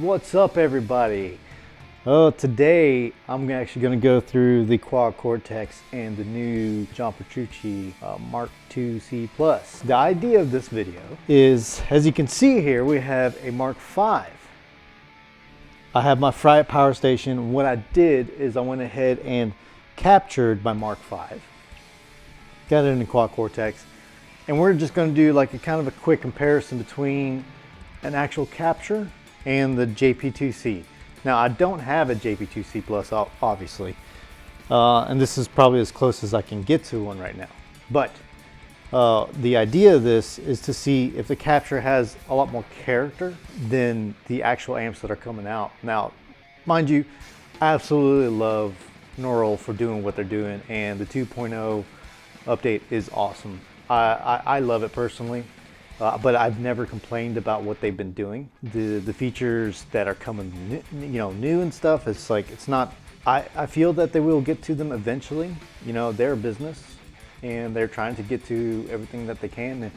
What's up, everybody? Today I'm actually going to go through the Quad Cortex and the new JP2C Mark II Plus. The idea of this video is, as you can see here, we have a Mark V. I have my Fright power station. What I did is I went ahead and captured my Mark V, got it in the Quad Cortex, and we're just going to do like a kind of a quick comparison between an actual capture and the JP2C. Now, I don't have a JP2C Plus, obviously, and this is probably as close as I can get to one right now. But the idea of this is to see if the capture has a lot more character than the actual amps that are coming out. Now, mind you, I absolutely love Neural for doing what they're doing, and the 2.0 update is awesome. I love it personally. But I've never complained about what they've been doing. The features that are coming, new and stuff. It's like it's not. I feel that they will get to them eventually. They're a business, and they're trying to get to everything that they can. And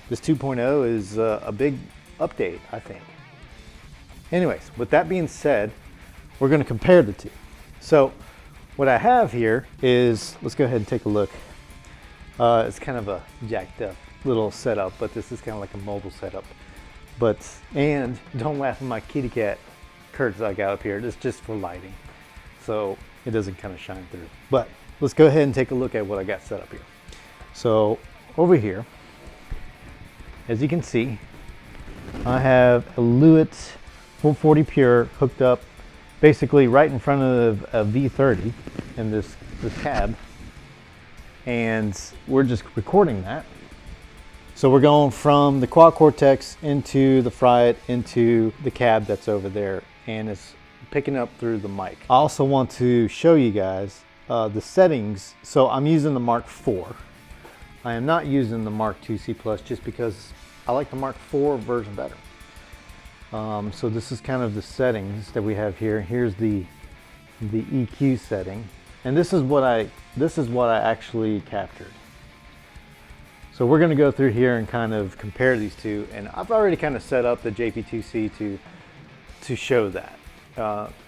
this 2.0 is a big update, I think. Anyways, with that being said, we're going to compare the two. So, what I have here is, let's go ahead and take a look. It's kind of a jacked up little setup, but this is kind of like a mobile setup. And don't laugh at my kitty cat curtains I got up here. It's just for lighting, so it doesn't kind of shine through. But let's go ahead and take a look at what I got set up here. So over here, as you can see, I have a Lewitt 440 Pure hooked up basically right in front of a V30 in this cab, and we're just recording that. So we're going from the Quad Cortex into the Fright into the cab that's over there, and it's picking up through the mic. I also want to show you guys the settings. So I'm using the Mark IV. I am not using the Mark II-C Plus just because I like the Mark IV version better. So this is kind of the settings that we have here. Here's the EQ setting, and this is what I actually captured. So we're going to go through here and kind of compare these two, and I've already kind of set up the JP2C to show that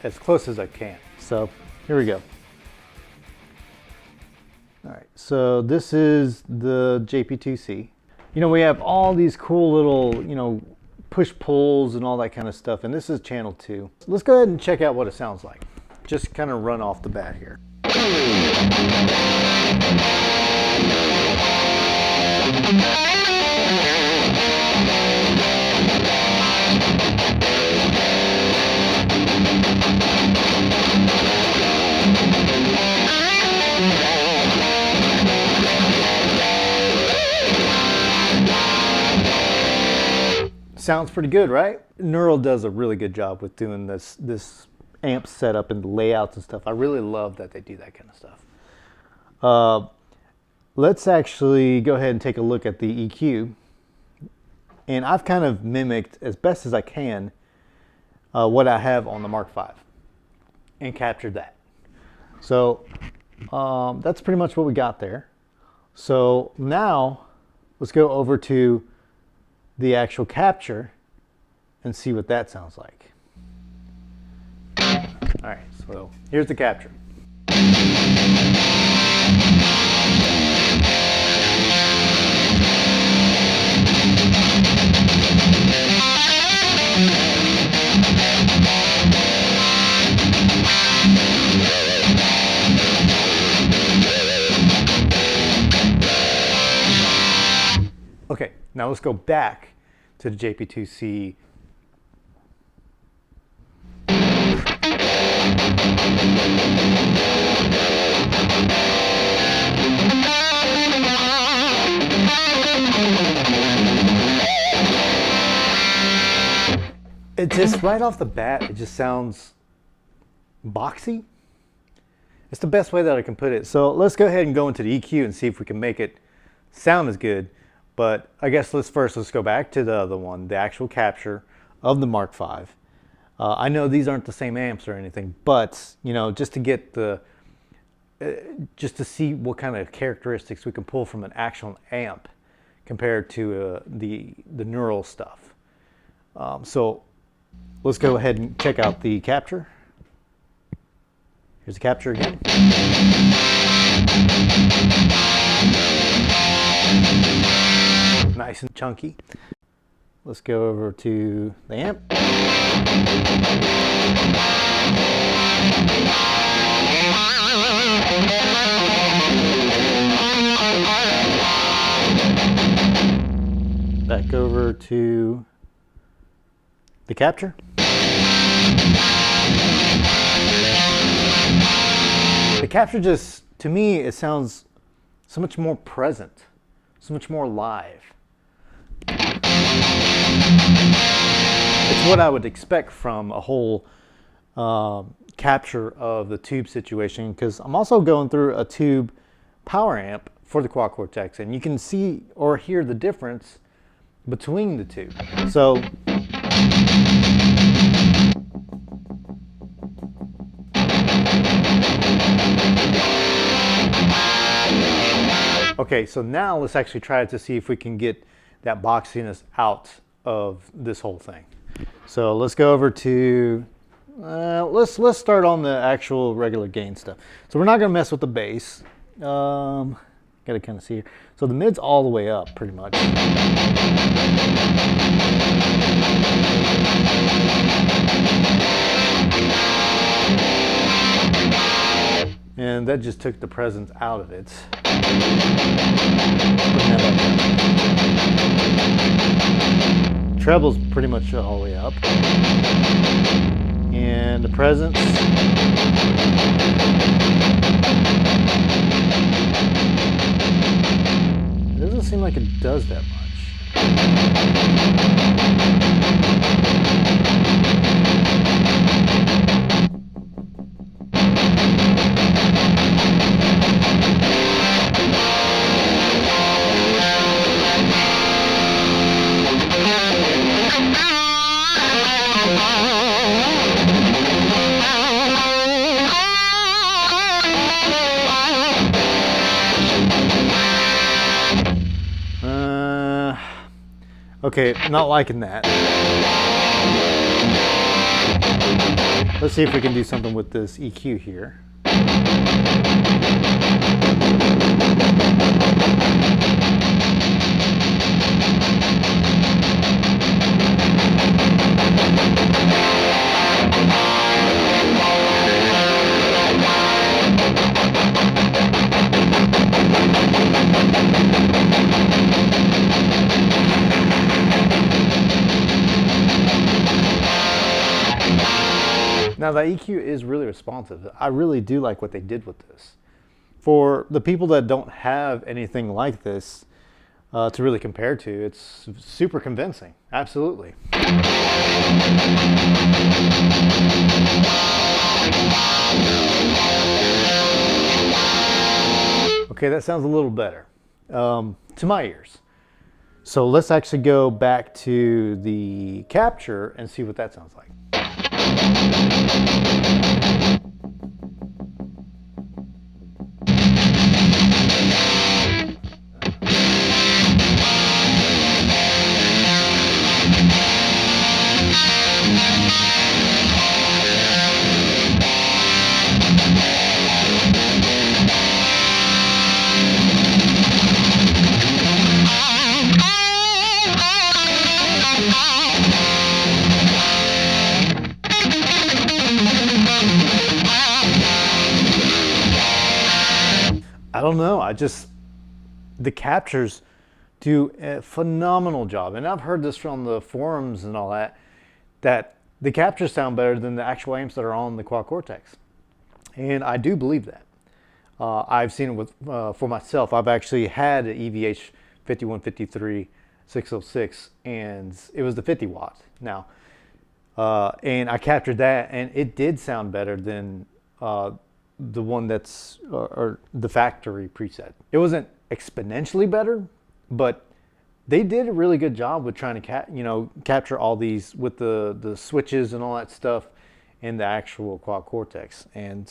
as close as I can. So here we go. All right, so this is the JP2C. We have all these cool little, push pulls and all that kind of stuff, and this is channel 2. Let's go ahead and check out what it sounds like. Just kind of run off the bat here. Sounds pretty good, right? Neural does a really good job with doing this amp setup and the layouts and stuff. I really love that they do that kind of stuff. Let's actually go ahead and take a look at the EQ. And I've kind of mimicked as best as I can what I have on the Mark V and captured that. So that's pretty much what we got there. So now let's go over to the actual capture and see what that sounds like. All right, so here's the capture. Okay, now let's go back to the JP2C. It just, right off the bat, it just sounds boxy. It's the best way that I can put it. So let's go ahead and go into the EQ and see if we can make it sound as good. But I guess let's go back to the other one, the actual capture of the Mark V. I know these aren't the same amps or anything, but just to get just to see what kind of characteristics we can pull from an actual amp compared to the neural stuff. So let's go ahead and check out the capture. Here's the capture again. Nice and chunky. Let's go over to the amp. Back over to the capture. The capture just, to me, it sounds so much more present, so much more live. It's what I would expect from a whole capture of the tube situation, because I'm also going through a tube power amp for the Quad Cortex, and you can see or hear the difference between the two. So okay, so now let's actually try to see if we can get that boxiness out of this whole thing. So let's go over to let's start on the actual regular gain stuff. So we're not going to mess with the bass. Got to kind of see here. So the mid's all the way up, pretty much. And that just took the presence out of it. Treble's pretty much all the way up. And the presence. It doesn't seem like it does that much. Okay, not liking that. Let's see if we can do something with this EQ here. Now the EQ is really responsive. I really do like what they did with this. For the people that don't have anything like this to really compare to, it's super convincing. Absolutely. Okay, that sounds a little better to my ears. So let's actually go back to the capture and see what that sounds like. I don't know, the captures do a phenomenal job. And I've heard this from the forums and all that the captures sound better than the actual amps that are on the Quad Cortex. And I do believe that. I've seen it with, for myself. I've actually had an EVH 5153 606, and it was the 50 watt now. And I captured that, and it did sound better than the one that's or the factory preset. It wasn't exponentially better, but they did a really good job with trying to capture all these with the switches and all that stuff in the actual Quad Cortex. And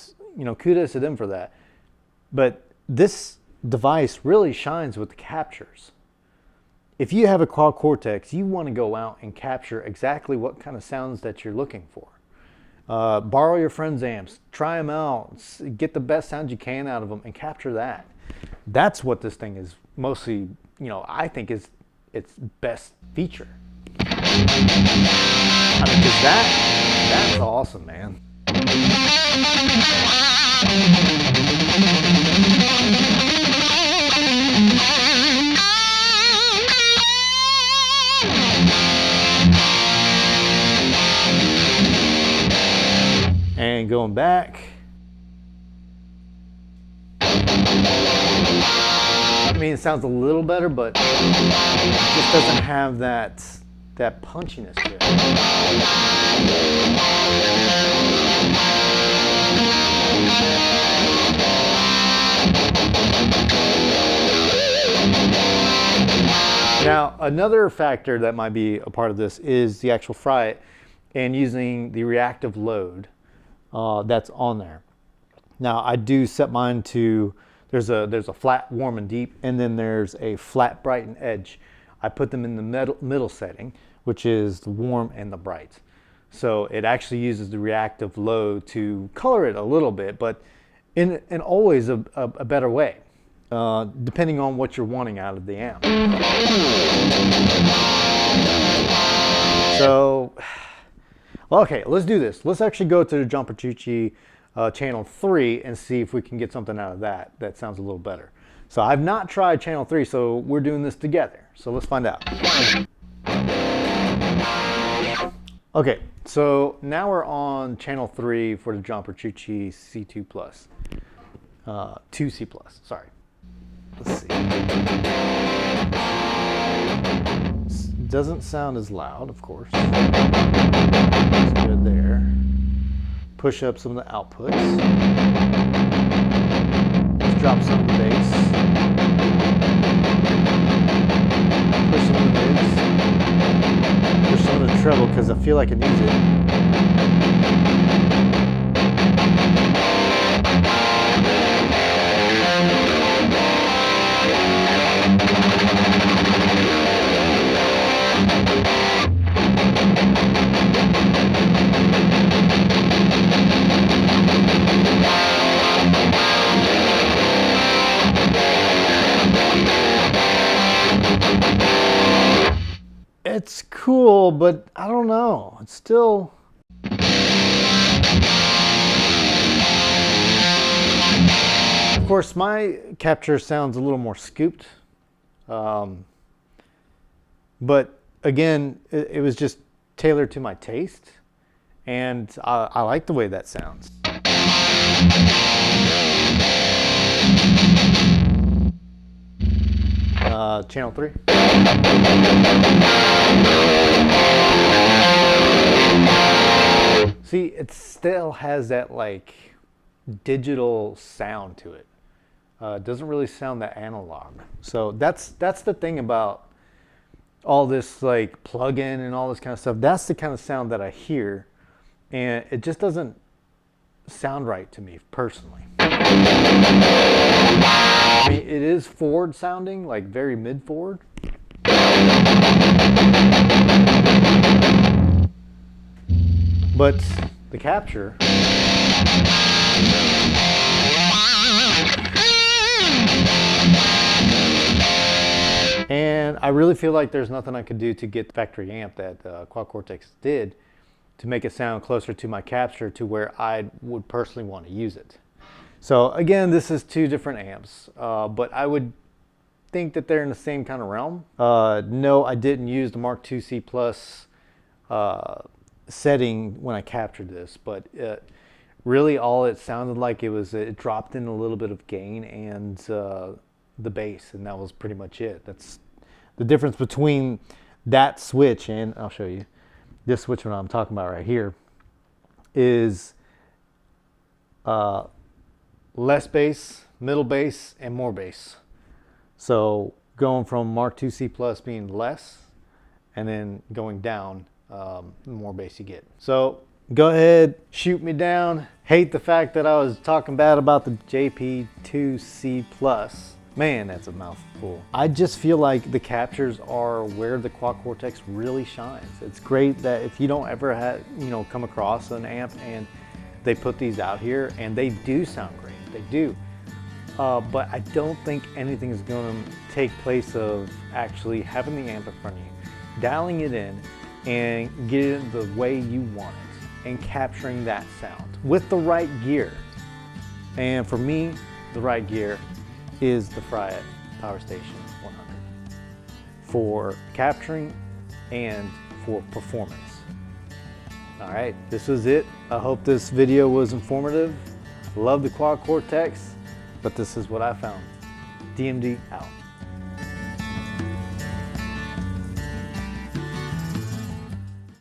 kudos to them for that. But this device really shines with the captures. if you have a Quad Cortex, you want to go out and capture exactly what kind of sounds that you're looking for. Borrow your friend's amps, try them out, get the best sounds you can out of them, and capture that. That's what this thing is mostly, you know, I think is its best feature. I mean, 'cause that's awesome, man. And going back, I mean, it sounds a little better, but it just doesn't have that punchiness to it. Now, another factor that might be a part of this is the actual fry and using the reactive load that's on there. Now, I do set mine to, there's a flat, warm, and deep, and then there's a flat, bright, and edge. I put them in the middle setting, which is the warm and the bright. So it actually uses the reactive load to color it a little bit, but in always a better way, depending on what you're wanting out of the amp. So, well, okay, let's do this. Let's actually go to the John Petrucci channel 3 and see if we can get something out of that that sounds a little better. So I've not tried channel 3, so we're doing this together. So let's find out. Okay, so now we're on channel 3 for the John Petrucci C2 Plus. 2C Plus, sorry. Let's see. Doesn't sound as loud, of course. That's good there. Push up some of the outputs. Let's drop some of the bass. Push some of the mids. Push some of the treble because I feel like it needs it. It's cool, but I don't know. It's still... Of course, my capture sounds a little more scooped. But again, it was just tailored to my taste. And I like the way that sounds. Channel 3. See, it still has that like digital sound to it. It doesn't really sound that analog. So that's the thing about all this like plug-in and all this kind of stuff. That's the kind of sound that I hear, and it just doesn't sound right to me personally. I mean, it is forward sounding, like very mid forward. But the capture, and I really feel like there's nothing I could do to get the factory amp that Quad Cortex did to make it sound closer to my capture to where I would personally want to use it. So again, this is two different amps, but I would think that they're in the same kind of realm. No, I didn't use the Mark II-C Plus setting when I captured this, but really all it sounded like it dropped in a little bit of gain and the bass, and that was pretty much it. That's the difference between that switch, and I'll show you this switch, what I'm talking about right here, is less bass, middle bass, and more bass. So going from Mark II-C Plus being less, and then going down, the more bass you get. So go ahead, shoot me down. Hate the fact that I was talking bad about the JP2C Plus. Man, that's a mouthful. I just feel like the captures are where the Quad Cortex really shines. It's great that if you don't ever come across an amp and they put these out here, and they do sound great, they do. But I don't think anything is going to take place of actually having the amp in front of you, dialing it in, and getting it the way you want it, and capturing that sound with the right gear. And for me, the right gear is the Fryette Power Station 100 for capturing and for performance. All right, this was it. I hope this video was informative. Love the Quad Cortex, but this is what I found. DMD out.